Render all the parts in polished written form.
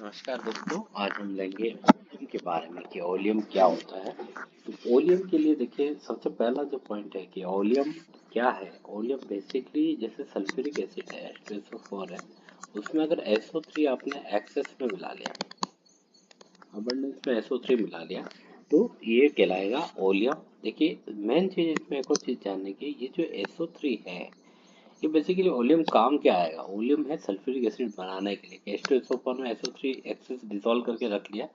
नमस्कार दोस्तों, आज हम लेंगे ओलियम के बारे में कि ओलियम क्या होता है। तो ओलियम के लिए देखिए, सबसे पहला जो पॉइंट है कि ओलियम क्या है। ओलियम बेसिकली जैसे सल्फ्यूरिक एसिड है, H2SO4 है, उसमें अगर SO3 आपने एक्सेस में मिला लिया, अबंडेंस में SO3 मिला लिया, तो ये कहलाएगा ओलियम। देखिए मेन चीज इसमें एक और चीज जानने की, ये जो SO3 है, ये बेसिकली ओलियम काम क्या आएगा। ओलियम है सल्फ्यूरिक एसिड बनाने के लिए। H2SO4 में SO3 एक्सेस डिसॉल्व करके रख लिया।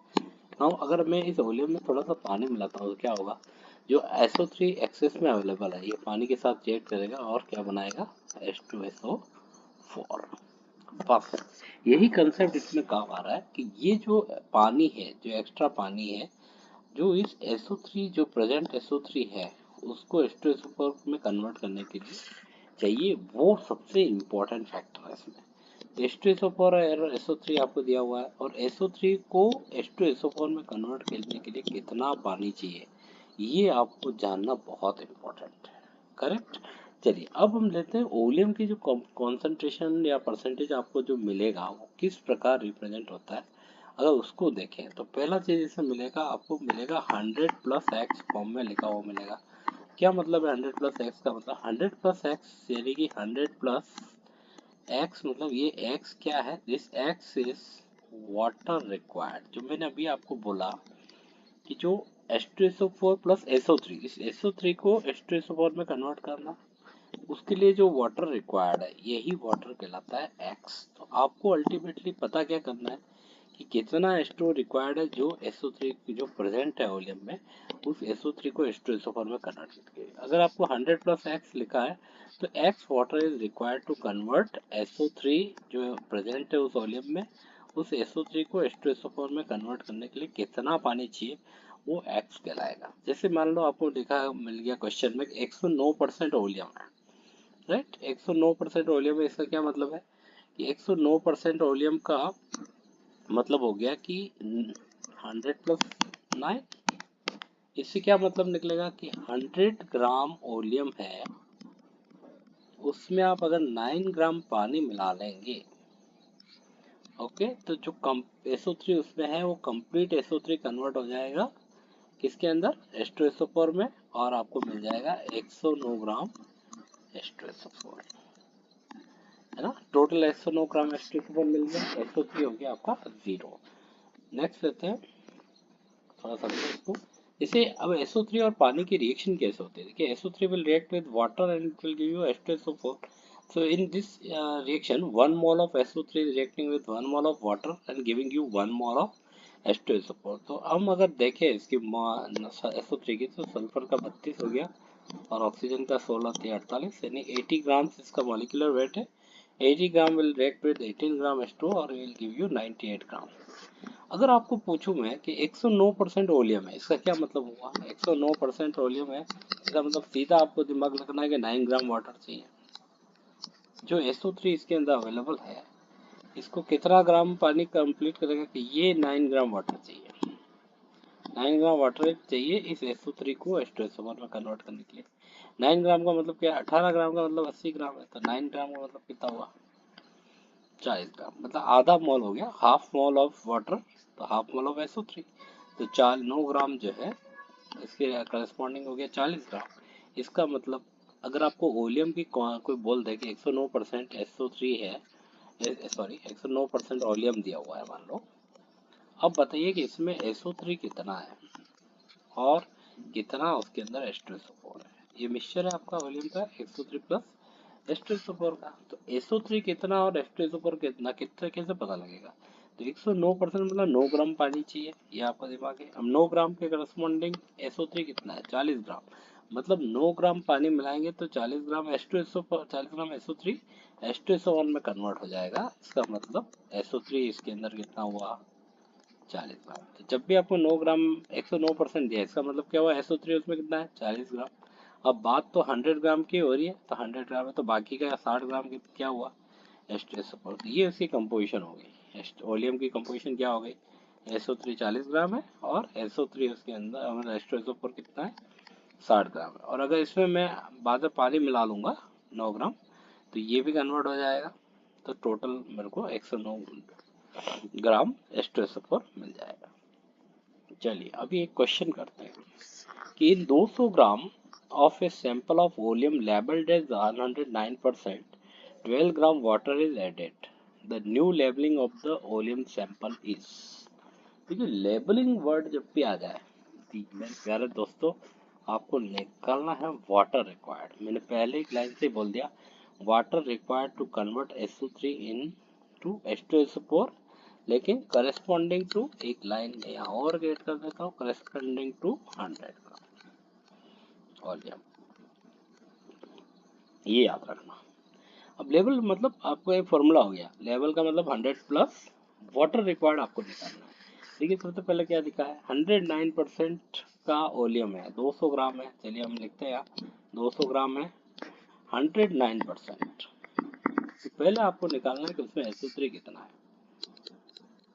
नाउ अगर मैं इस ओलियम में थोड़ा सा पानी मिलाता हूँ तो क्या होगा, जो SO3 एक्सेस में अवेलेबल है, ये पानी के साथ रिएक्ट करेगा और क्या बनाएगा, H2SO4। बस यही कंसेप्ट इसमें काम आ रहा है कि ये जो पानी है, जो एक्स्ट्रा पानी है, जो इस SO3 जो प्रेजेंट SO3 है, उसको H2SO4 में कन्वर्ट करने के लिए चाहिए, वो सबसे इम्पोर्टेंट फैक्टर है इसमें। H2SO4 और SO3 आपको दिया हुआ है, और SO3 को H2SO4 में कन्वर्ट करने के लिए कितना पानी चाहिए, ये आपको जानना बहुत इम्पोर्टेंट है। करेक्ट। चलिए अब हम लेते हैं ओलियम की जो कॉन्सेंट्रेशन या परसेंटेज आपको जो मिलेगा, वो किस प्रकार रिप्रेजेंट होता है। अगर उसको देखें तो पहला चीज इसमें मिलेगा, आपको मिलेगा 100+X फॉर्म में लिखा हुआ मिलेगा। क्या मतलब है 100+X का मतलब, 100+X यानी कि 100+X मतलब ये X क्या है, this X is water required. जो मैंने अभी आपको बोला कि जो H2SO4 प्लस SO3, इस SO3 को H2SO4 में कन्वर्ट करना, उसके लिए जो वाटर रिक्वायर्ड है, यही वाटर कहलाता है X। तो आपको अल्टीमेटली पता क्या करना है कि कितना H2O रिक्वायर्ड है, जो SO3 जो प्रेजेंट है ओलियम में, उस SO3 को H2SO4 में कन्वर्ट करके। अगर आपको 100+X लिखा है, तो X water is required to convert SO3 जो प्रेजेंट है उस ओलियम में, उस SO3 को H2SO4 में कन्वर्ट करने के लिए कितना पानी चाहिए, वो X कहलाएगा। जैसे मान लो आपको लिखा मिल गया क्वेश्चन में 109% ओलियम है, राइट। 109% ओलियम है, इसका क्या मतलब है कि 109% ओलियम का मतलब हो गया कि 100+9। इससे क्या मतलब निकलेगा कि 100 ग्राम ओलियम है, उसमें आप अगर 9 ग्राम पानी मिला लेंगे, ओके, तो जो कम SO3 उसमें है, वो कंप्लीट SO3 कन्वर्ट हो जाएगा किसके अंदर, H2SO4 में, और आपको मिल जाएगा 109 ग्राम H2SO4, है ना। टोटल 109 ग्राम H2SO4 मिल गया, SO3 हो गया आपका 0। नेक्स्ट लेते हैं थोड़ा सा इसको। जैसे अब SO3 और पानी की रिएक्शन कैसे होती है, देखिए SO3 will react with water and it will give you H2SO4. So in this reaction 1 mole of SO3 is reacting with 1 mole of water and giving you 1 mole of H2SO4। तो हम अगर देखें इसकी SO3 की, तो sulphur का 32 हो गया और ऑक्सीजन का 16 थे 48, यानी 80 ग्राम इसका मॉलिक्यूलर वेट है। 80 ग्राम will react with 18 gram H2O और will give you 98 ग्राम। अगर आपको पूछूं मैं कि 109% ओलियम है, इसका क्या मतलब हुआ। 109% ओलियम है, इसका मतलब सीधा आपको दिमाग रखना है कि 9 ग्राम वाटर चाहिए। जो SO3 इसके अंदर अवेलेबल है, इसको कितना ग्राम पानी कंप्लीट करेगा कि ये 9 ग्राम वाटर चाहिए। 9 ग्राम वाटर चाहिए इस SO3 को H2SO4 में कन्वर्ट करने के लिए। 9 ग्राम का मतलब क्या है, 18 ग्राम का मतलब 80 ग्राम है, तो 9 ग्राम का मतलब कितना हुआ, 40 ग्राम, मतलब आधा मोल हो गया, हाफ मोल ऑफ वाटर, तो हाफ मोल ऑफ SO3। तो 9 ग्राम जो है इसके करस्पॉन्डिंग हो गया 40 ग्राम। इसका मतलब अगर आपको ओलियम की कोई बोल दे कि 109% SO3 है, सॉरी 109% ओलियम दिया हुआ है मान लो, अब बताइए कि इसमें SO3 कितना है और कितना उसके अंदर H2SO4 है। ये मिक्सचर है आपका वॉल्यूम का 103 प्लस H2SO4 का। तो SO3 कितना और H2SO4 कितना, कितना कैसे पता लगेगा। तो 109% मतलब 9 ग्राम पानी चाहिए, ये आपका दिमाग है। अब 9 ग्राम के करस्पॉन्डिंग SO3 कितना है, 40 ग्राम, मतलब 9 ग्राम पानी मिलाएंगे तो 40 ग्राम H2SO4, 40 ग्राम SO3 H2SO1 में कन्वर्ट हो जाएगा। इसका मतलब SO3 इसके अंदर कितना हुआ, 40 ग्राम। तो जब भी आपको 9 ग्राम 109% दिया, इसका मतलब क्या हुआ, SO3 उसमें कितना है, 40 ग्राम। अब बात तो 100 ग्राम की हो रही है, तो 100 ग्राम है, तो बाकी का 60 ग्राम की क्या हुआ, H2SO4। तो ये उसकी कंपोजिशन हो गई, ओलियम की कंपोजिशन क्या हो गई, SO3 40 ग्राम है और SO3 उसके अंदर H2SO4 कितना है, 60 ग्राम है। और अगर इसमें मैं बाद में पानी मिला लूंगा 9 ग्राम, तो ये भी कन्वर्ट हो जाएगा। तो टोटल मेरे को 109 ग्राम H2SO4 मिल जाएगा। चलिए अभी एक क्वेश्चन करते हैं कि 200 ग्राम of a sample of oleum labeled as 109%, 12 gram water is added. The new labeling of the oleum sample is। देखिए लेबलिंग वर्ड जब भी आ जाए मेरे प्यारे दोस्तों, आपको निकालना है वाटर रिक्वायर्ड। मैंने पहले एक लाइन से बोल दिया, water required to convert SO3 into H2SO4, लेकिन करस्पॉन्डिंग टू एक लाइन यहाँ और गेट कर देता हूँ, करस्पॉन्डिंग टू 100 ग्राम वॉल्यूम, ये याद रखना। अब लेवल मतलब आपको एक फॉर्मूला हो गया, लेवल का मतलब 100 प्लस वाटर रिक्वायर्ड आपको निकालना है। देखिए सबसे पहले क्या दिखा है, 109% का ओलियम है, 200 ग्राम है। चलिए हम लिखते हैं 200 ग्राम है, 109%। तो पहले आपको निकालना है कि उसमें SO3 कितना है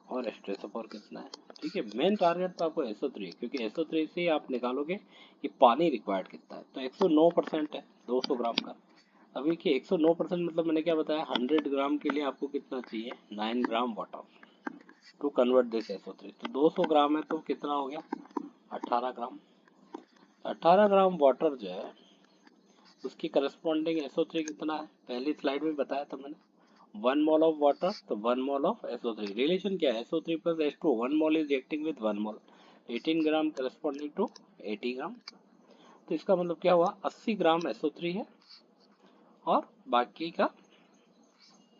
और H2SO4 कितना है। ठीक है, मेन टारगेट तो आपको SO3, क्योंकि SO3 से आप निकालोगे कि पानी रिक्वायर्ड कितना है। तो 109% है 200 ग्राम का। अभी कि 109% मतलब मैंने क्या बताया, 100 ग्राम के लिए आपको कितना चाहिए, 9 gram water to convert this SO3। तो 200 ग्राम है तो कितना हो गया, 18 ग्राम। 18 ग्राम वाटर जो है उसकी करस्पॉन्डिंग SO3 कितना है, पहली स्लाइड में बताया था मैंने, 1 मोल ऑफ वाटर तो 1 मोल ऑफ SO3। रिलेशन क्या है, SO3 plus H2, 1 mole is reacting with 1 mole, 18 gram corresponding to 80 gram. तो इसका मतलब क्या हुआ, 80 ग्राम SO3 है और बाकी का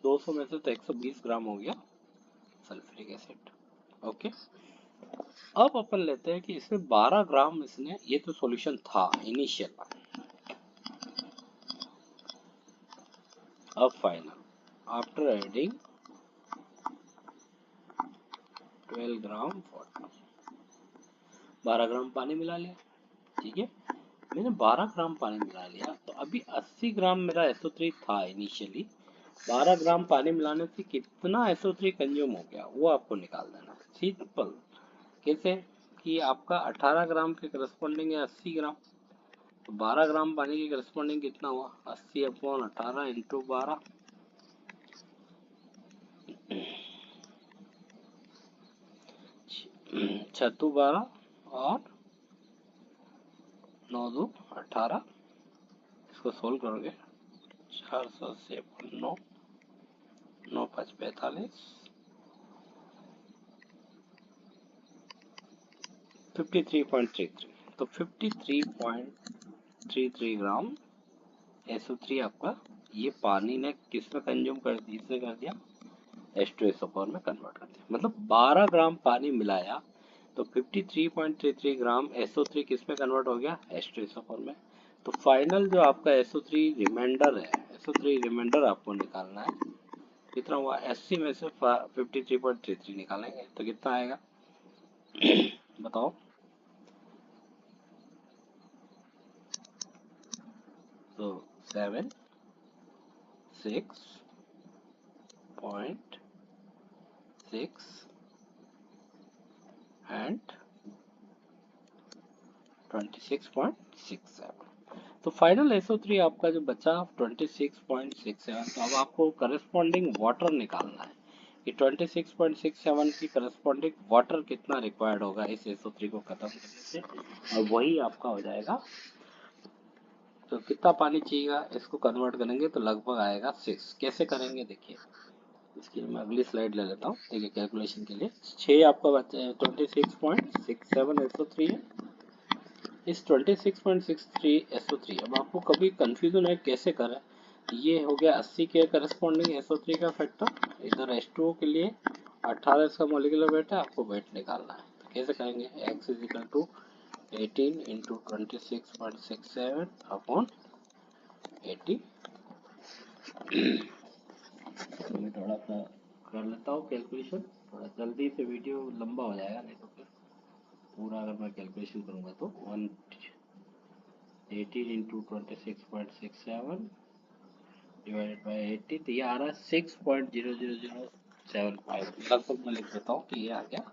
200 में से तो 120 ग्राम हो गया सल्फ्यूरिक एसिड। ओके, अब अपन लेते हैं कि इसमें 12 ग्राम इसने, ये तो सॉल्यूशन था इनिशियल, अब final after adding 12 gram water, 12 ग्राम पानी मिला लिया। ठीक है, मैंने 12 ग्राम पानी मिला लिया, तो अभी 80 ग्राम मेरा SO3 था इनिशियली, 12 ग्राम पानी मिलाने से कितना SO3 कंज्यूम हो गया वो आपको निकाल देना। सिंपल, कैसे कि आपका 18 ग्राम के करस्पॉन्डिंग है 80 ग्राम, तो 12 ग्राम पानी के करस्पॉन्डिंग कितना हुआ, 80/18 इंटू 12, छत्तू 12 और 9×2=18। इसको सोल्व करोगे 480/9, 9×5=45, 53.33। तो 53.33 ग्राम SO3 आपका ये पानी ने किसमें कंज्यूम कर दिया, इसने कर दिया H2SO4 में कन्वर्ट कर दिया। मतलब 12 ग्राम पानी मिलाया तो 53.33 ग्राम SO3 किसमें कन्वर्ट हो गया, H2SO4 में। तो फाइनल जो आपका SO3 रिमाइंडर है, SO3 रिमाइंडर आपको निकालना है, कितना हुआ, 80 में से 53.33 निकालेंगे तो कितना आएगा बताओ। तो 76.6 एंड 26.67। तो फाइनल SO3 आपका जो बचा 26.67। तो अब आपको करस्पॉन्डिंग वाटर निकालना है कि 26.67 की करस्पॉन्डिंग वाटर कितना रिक्वायर्ड होगा इस SO3 को खत्म करने से, और वही आपका हो जाएगा। तो कितना पानी चाहिएगा, इसको कन्वर्ट करेंगे तो लगभग आएगा 6। कैसे करेंगे देखिए, इसके लिए मैं अगली स्लाइड ले लेता हूँ। देखिए कैलकुलेशन के लिए 6 आपका बचा है, 26.67 SO3 है, इस 26.63 SO3। अब आपको कभी कंफ्यूजन है कैसे करें, ये हो गया 80 के करस्पॉन्डिंग SO3 का फैक्टर, इधर H2O के लिए 18 इसका मोलिकुलर वेट है, आपको वेट निकालना है। तो कैसे करेंगे, x is equal to 18 into 26.67 upon 80। तो मैं थोड़ा सा कर लेता हूँ कैलकुलेशन, थोड़ा जल्दी से वीडियो लंबा हो जाएगा, नहीं तो फिर पूरा अगर मैं कैलकुलेशन करूँगा तो 18 इंटू 26.67 डिवाइडेड बाई 80, तो ये आ रहा है 6.00075। लगभग मैं लिख देता हूँ कि ये आ गया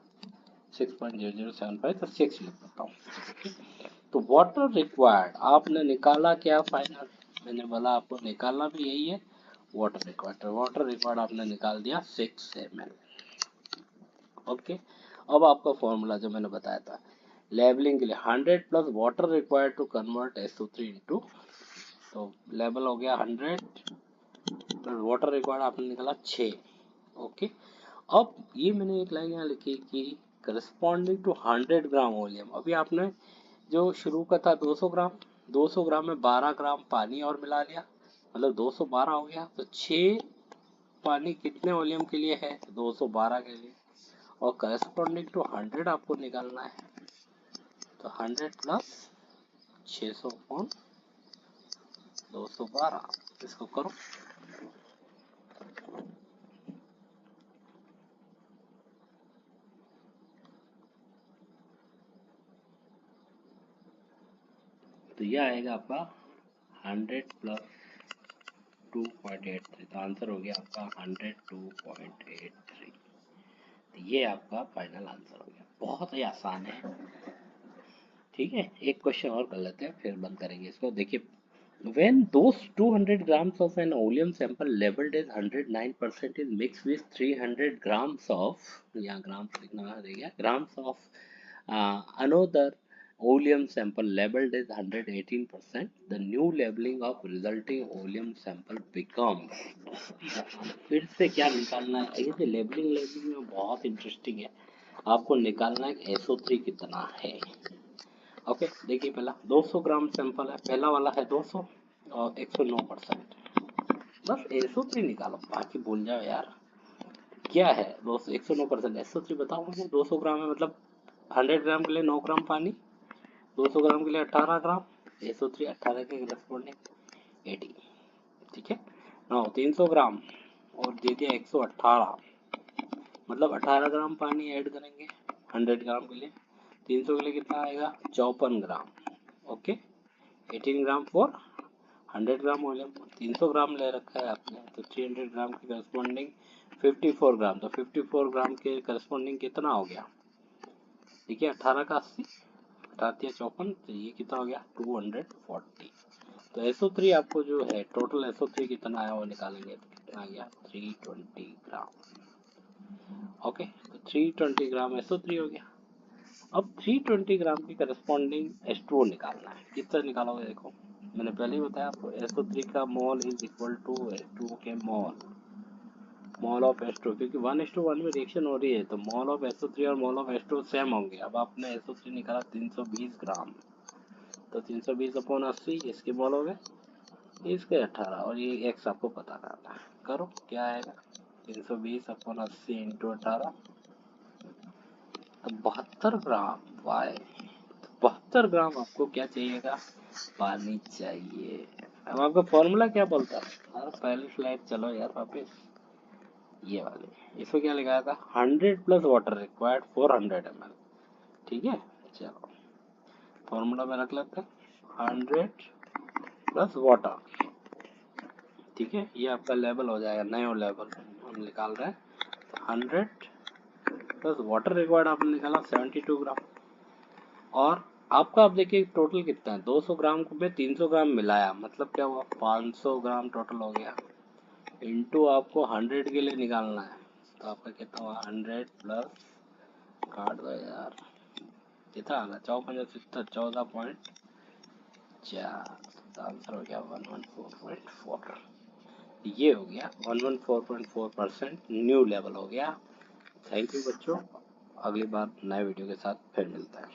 6.0075, तो 6 लिख देता हूँ। तो वाटर रिक्वायर्ड आपने निकाला क्या फाइनल, मैंने बोला आपको निकालना भी यही है, वाटर रिक्वायर्ड। वाटर रिक्वायर्ड आपने निकाल दिया 6 ml। ओके, अब आपका फॉर्मूला जो मैंने बताया था लेवलिंग के लिए 100 plus water required to convert SO3 into, तो लेवल हो गया 100 प्लस वाटर रिक्वायर्ड आपने निकाला 6। ओके, अब ये मैंने एक लाइन यहाँ लिखी कि करस्पॉन्डिंग टू 100 ग्राम वॉल्यूम। अभी आपने जो शुरू का था 200 ग्राम, 200 ग्राम में 12 ग्राम पानी और मिला लिया, मतलब 212 हो गया। तो 6 पानी कितने वॉल्यूम के लिए है? 212 के लिए। और करस्पॉन्डिंग टू 100 आपको निकालना है, तो 100 प्लस 600 अपॉन 212, इसको करो। तो ये आएगा आपका 100 प्लस 2.83, तो आंसर हो गया आपका 102.83। तो ये आपका फाइनल आंसर हो गया। बहुत ही आसान है। ठीक है, एक क्वेश्चन और कर लेते हैं फिर बंद करेंगे इसको। देखिए, when those 200 grams of an oleum sample labeled as 109% is mixed with 300 grams of, यहाँ grams लिखना रह गया, grams of another oleum sample labeled as 118%, the new labeling of resulting oleum sample becomes। फिर से क्या निकालना है? ये लेबलिंग लेबलिंग में बहुत इंटरेस्टिंग है। आपको निकालना है SO3 कितना है। ओके, देखिए पहला 200 ग्राम सैंपल है, पहला वाला है 200 और 109%। बस SO3 निकालो, बाकी भूल जाओ यार। क्या है 200 109%? SO3 बताओ मुझे। 200 ग्राम है मतलब 100 ग्राम के लिए 9 ग्राम पानी, 200 ग्राम के लिए 18 ग्राम, SO3 18 के करस्पॉन्डिंग 80। ठीक है, 300 ग्राम और दे दिया 118, मतलब 18 ग्राम पानी ऐड करेंगे 100 ग्राम के लिए। 300 के लिए कितना आएगा? 54 gram. Okay, 18 gram for 100 gram volume. 300 gram ले रखा है आपने, तो 300 ग्राम के करस्पॉन्डिंग 54 ग्राम, तो 54 ग्राम के करस्पॉन्डिंग कितना हो गया? देखिए 18 का 80, 18 54, तो ये कितना हो गया? 240। तो SO3 आपको जो है टोटल SO3 कितना है वो निकालेंगे, तो कितना आ गया? 320 ग्राम। ओके, तो 320 ग्राम SO3 हो गया। अब 320 ग्राम की करस्पॉन्डिंग H2O निकालना है। कितना निकालोगे? देखो, मैंने पहले ही बताया आपको SO3 का mole is equal to H2O के मोल ऑफ H2O, क्योंकि 1:1 में रिएक्शन हो रही है, तो मोल ऑफ SO3 और मोल ऑफ H2O सेम होंगे। अब आपने SO3 निकाला 320 ग्राम, तो 320 अपॉन 80, इसके मोल हो गए, इसके 18, और ये x आपको पता करना है। करो, क्या आएगा? 320 अपॉन 80 इंटू 18, तो 72 ग्राम। वाई, 72 ग्राम आपको क्या चाहिएगा? पानी चाहिए। अब आपका फॉर्मूला क्या बोलता है? यार पहली स्लाइड चलो यार वापस, ये वाले, इसको क्या लिखाया था? 100 प्लस वाटर रिक्वायर्ड 400 ml। ठीक है, चलो फॉर्मूला में रख लेते हैं 100 प्लस वाटर। ठीक है, ये आपका लेवल हो जाएगा, नया लेवल हम निकाल रहे हैं। 100 प्लस वाटर रिक्वायर्ड आपने निकाला 72 ग्राम, और आपका अब देखिए टोटल कितना है? 200 ग्राम में 300 ग्राम मिलाया, मतलब क्या हुआ? 500 ग्राम टोटल हो गया। इनटू आपको 100 के लिए निकालना है, तो आपका कितना हुआ? 100 प्लस, काट दो यार, कितना आ गया? 54 14.4, तो आंसर हो गया 114.4। ये हो गया 114.4%, न्यू लेवल हो गया। थैंक यू बच्चों, अगली बार नए वीडियो के साथ फिर मिलते हैं।